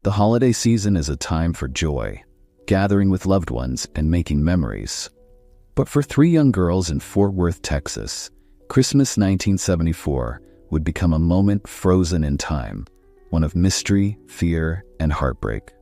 The holiday season is a time for joy, gathering with loved ones and making memories. But for three young girls in Fort Worth, Texas, Christmas 1974 would become a moment frozen in time, one of mystery, fear, and heartbreak.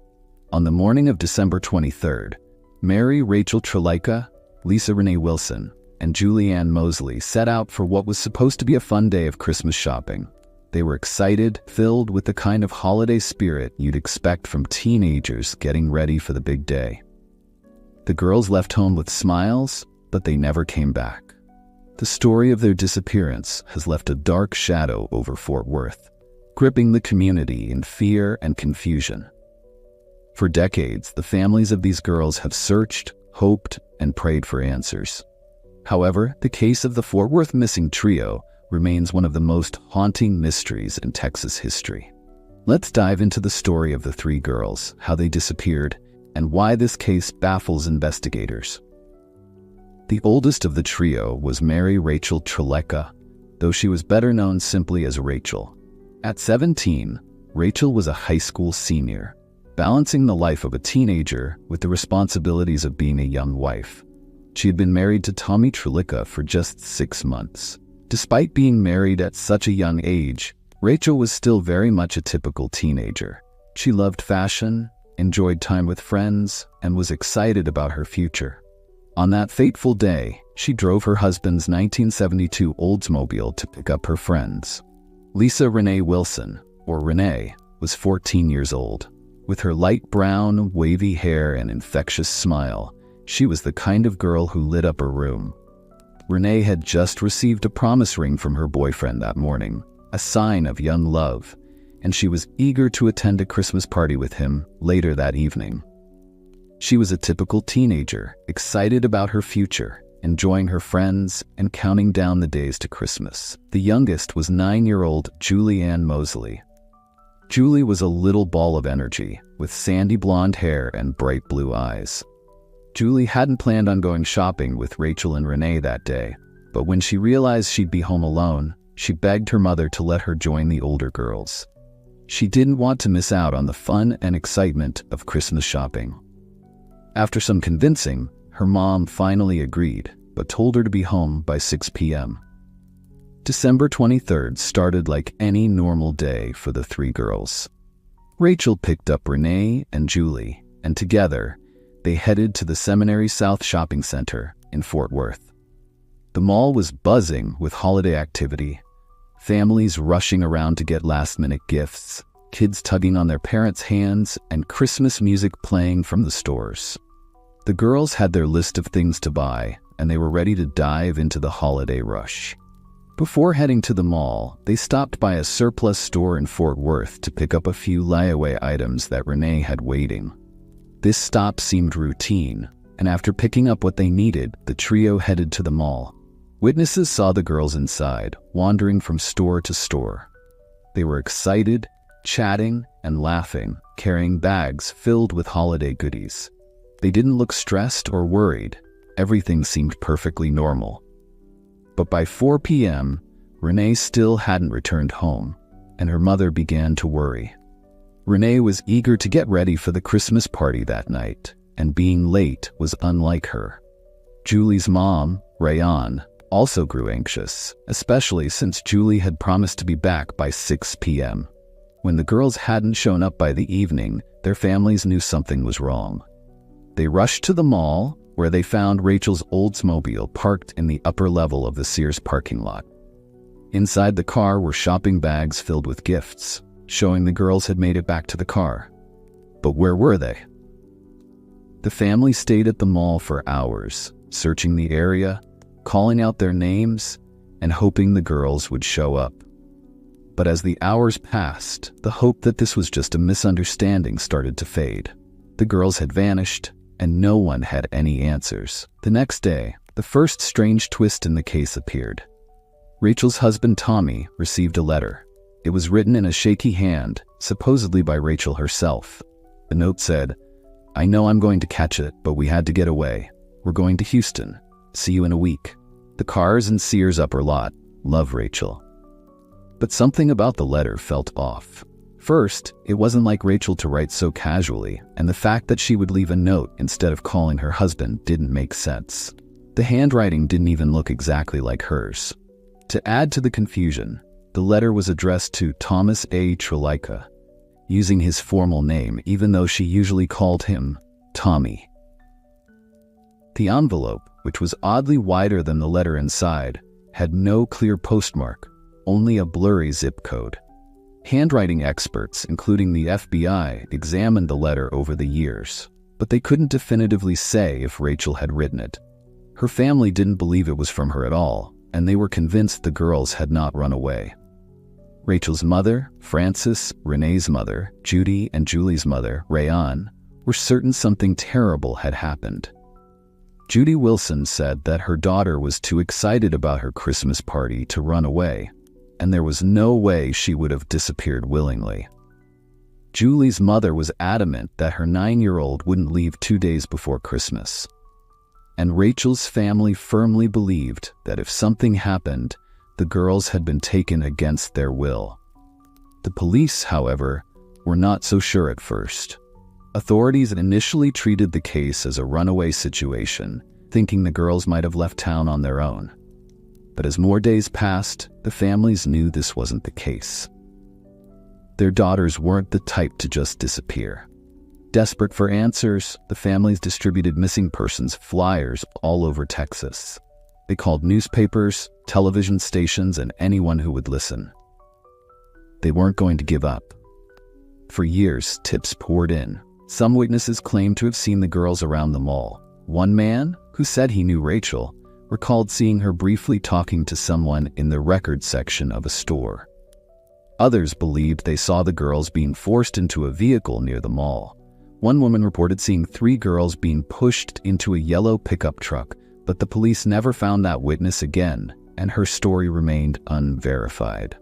On the morning of December 23rd, Mary Rachel Trlica, Lisa Renee Wilson, and Julie Ann Moseley set out for what was supposed to be a fun day of Christmas shopping. They were excited, filled with the kind of holiday spirit you'd expect from teenagers getting ready for the big day. The girls left home with smiles, but they never came back. The story of their disappearance has left a dark shadow over Fort Worth, gripping the community in fear and confusion. For decades, the families of these girls have searched, hoped, and prayed for answers. However, the case of the Fort Worth missing trio remains one of the most haunting mysteries in Texas history. Let's dive into the story of the three girls, how they disappeared, and why this case baffles investigators. The oldest of the trio was Mary Rachel Trlica, though she was better known simply as Rachel. At 17, Rachel was a high school senior, balancing the life of a teenager with the responsibilities of being a young wife. She had been married to Tommy Trlica for just 6 months. Despite being married at such a young age, Rachel was still very much a typical teenager. She loved fashion, enjoyed time with friends, and was excited about her future. On that fateful day, she drove her husband's 1972 Oldsmobile to pick up her friends. Lisa Renee Wilson, or Renee, was 14 years old. With her light brown, wavy hair and infectious smile, she was the kind of girl who lit up a room. Renee had just received a promise ring from her boyfriend that morning, a sign of young love, and she was eager to attend a Christmas party with him later that evening. She was a typical teenager, excited about her future, enjoying her friends, and counting down the days to Christmas. The youngest was 9-year-old Julie Ann Moseley. Julie was a little ball of energy, with sandy blonde hair and bright blue eyes. Julie hadn't planned on going shopping with Rachel and Renee that day, but when she realized she'd be home alone, she begged her mother to let her join the older girls. She didn't want to miss out on the fun and excitement of Christmas shopping. After some convincing, her mom finally agreed, but told her to be home by 6 p.m. December 23rd started like any normal day for the three girls. Rachel picked up Renee and Julie, and together, they headed to the Seminary South Shopping Center in Fort Worth. The mall was buzzing with holiday activity, families rushing around to get last-minute gifts, kids tugging on their parents' hands, and Christmas music playing from the stores. The girls had their list of things to buy, and they were ready to dive into the holiday rush. Before heading to the mall, they stopped by a surplus store in Fort Worth to pick up a few layaway items that Renee had waiting. This stop seemed routine, and after picking up what they needed, the trio headed to the mall. Witnesses saw the girls inside, wandering from store to store. They were excited, chatting, and laughing, carrying bags filled with holiday goodies. They didn't look stressed or worried. Everything seemed perfectly normal. But by 4 p.m., Renee still hadn't returned home, and her mother began to worry. Renee was eager to get ready for the Christmas party that night, and being late was unlike her. Julie's mom, Rayan, also grew anxious, especially since Julie had promised to be back by 6 p.m. When the girls hadn't shown up by the evening, their families knew something was wrong. They rushed to the mall, where they found Rachel's Oldsmobile parked in the upper level of the Sears parking lot. Inside the car were shopping bags filled with gifts, showing the girls had made it back to the car. But where were they? The family stayed at the mall for hours, searching the area, calling out their names, and hoping the girls would show up. But as the hours passed, the hope that this was just a misunderstanding started to fade. The girls had vanished, and no one had any answers. The next day, the first strange twist in the case appeared. Rachel's husband Tommy received a letter. It was written in a shaky hand, supposedly by Rachel herself. The note said, "I know I'm going to catch it, but we had to get away. We're going to Houston. See you in a week. The car's in Sears upper lot. Love, Rachel." But something about the letter felt off. First, it wasn't like Rachel to write so casually, and the fact that she would leave a note instead of calling her husband didn't make sense. The handwriting didn't even look exactly like hers. To add to the confusion, the letter was addressed to Thomas A. Trlica, using his formal name even though she usually called him Tommy. The envelope, which was oddly wider than the letter inside, had no clear postmark, only a blurry zip code. Handwriting experts, including the FBI, examined the letter over the years, but they couldn't definitively say if Rachel had written it. Her family didn't believe it was from her at all, and they were convinced the girls had not run away. Rachel's mother, Frances, Renee's mother, Judy, and Julie's mother, Rayanne, were certain something terrible had happened. Judy Wilson said that her daughter was too excited about her Christmas party to run away, and there was no way she would have disappeared willingly. Julie's mother was adamant that her 9-year-old wouldn't leave 2 days before Christmas. And Rachel's family firmly believed that if something happened, the girls had been taken against their will. The police, however, were not so sure at first. Authorities initially treated the case as a runaway situation, thinking the girls might have left town on their own. But as more days passed, the families knew this wasn't the case. Their daughters weren't the type to just disappear. Desperate for answers, the families distributed missing persons flyers all over Texas. They called newspapers, television stations, and anyone who would listen. They weren't going to give up. For years, tips poured in. Some witnesses claimed to have seen the girls around the mall. One man, who said he knew Rachel, recalled seeing her briefly talking to someone in the record section of a store. Others believed they saw the girls being forced into a vehicle near the mall. One woman reported seeing 3 girls being pushed into a yellow pickup truck, but the police never found that witness again, and her story remained unverified.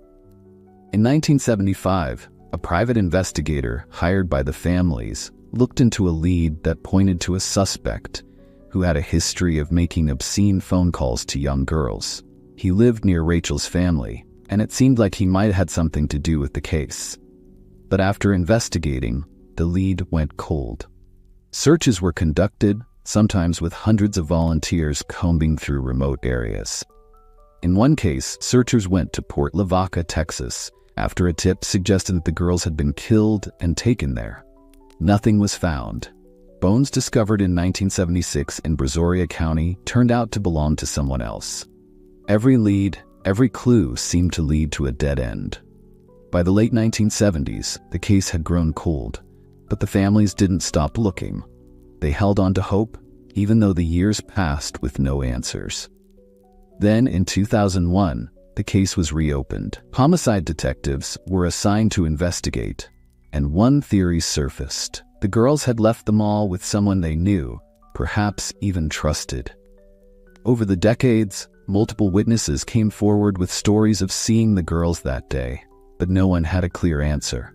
In 1975, a private investigator hired by the families looked into a lead that pointed to a suspect who had a history of making obscene phone calls to young girls. He lived near Rachel's family, and it seemed like he might have had something to do with the case. But after investigating, the lead went cold. Searches were conducted, sometimes with hundreds of volunteers combing through remote areas. In one case, searchers went to Port Lavaca, Texas, after a tip suggested that the girls had been killed and taken there. Nothing was found. Bones discovered in 1976 in Brazoria County turned out to belong to someone else. Every lead, every clue seemed to lead to a dead end. By the late 1970s, the case had grown cold, but the families didn't stop looking. They held on to hope, even though the years passed with no answers. Then, in 2001, the case was reopened. Homicide detectives were assigned to investigate, and one theory surfaced. The girls had left the mall with someone they knew, perhaps even trusted. Over the decades, multiple witnesses came forward with stories of seeing the girls that day, but no one had a clear answer.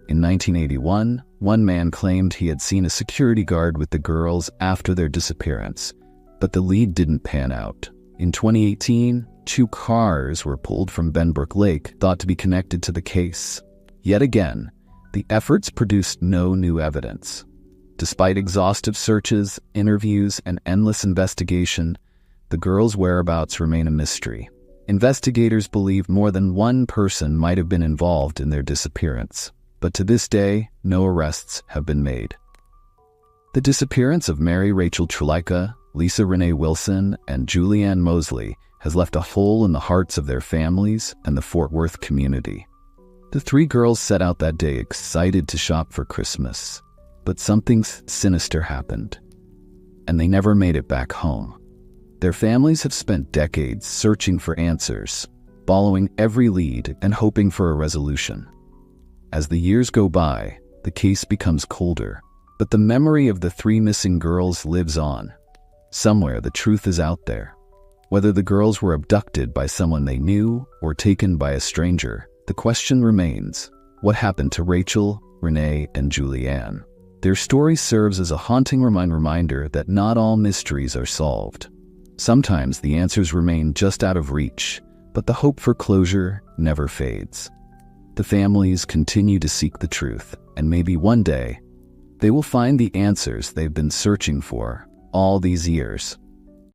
In 1981, one man claimed he had seen a security guard with the girls after their disappearance, but the lead didn't pan out. In 2018, 2 cars were pulled from Benbrook Lake, thought to be connected to the case. Yet again, the efforts produced no new evidence. Despite exhaustive searches, interviews, and endless investigation, the girls' whereabouts remain a mystery. Investigators believe more than one person might have been involved in their disappearance, but to this day, no arrests have been made. The disappearance of Mary Rachel Trlica, Lisa Renee Wilson, and Julie Ann Moseley has left a hole in the hearts of their families and the Fort Worth community. The 3 girls set out that day excited to shop for Christmas, but something sinister happened, and they never made it back home. Their families have spent decades searching for answers, following every lead and hoping for a resolution. As the years go by, the case becomes colder, but the memory of the 3 missing girls lives on. Somewhere the truth is out there. Whether the girls were abducted by someone they knew or taken by a stranger, the question remains, what happened to Rachel, Renee, and Julie Ann? Their story serves as a haunting reminder that not all mysteries are solved. Sometimes the answers remain just out of reach, but the hope for closure never fades. The families continue to seek the truth, and maybe one day, they will find the answers they've been searching for all these years.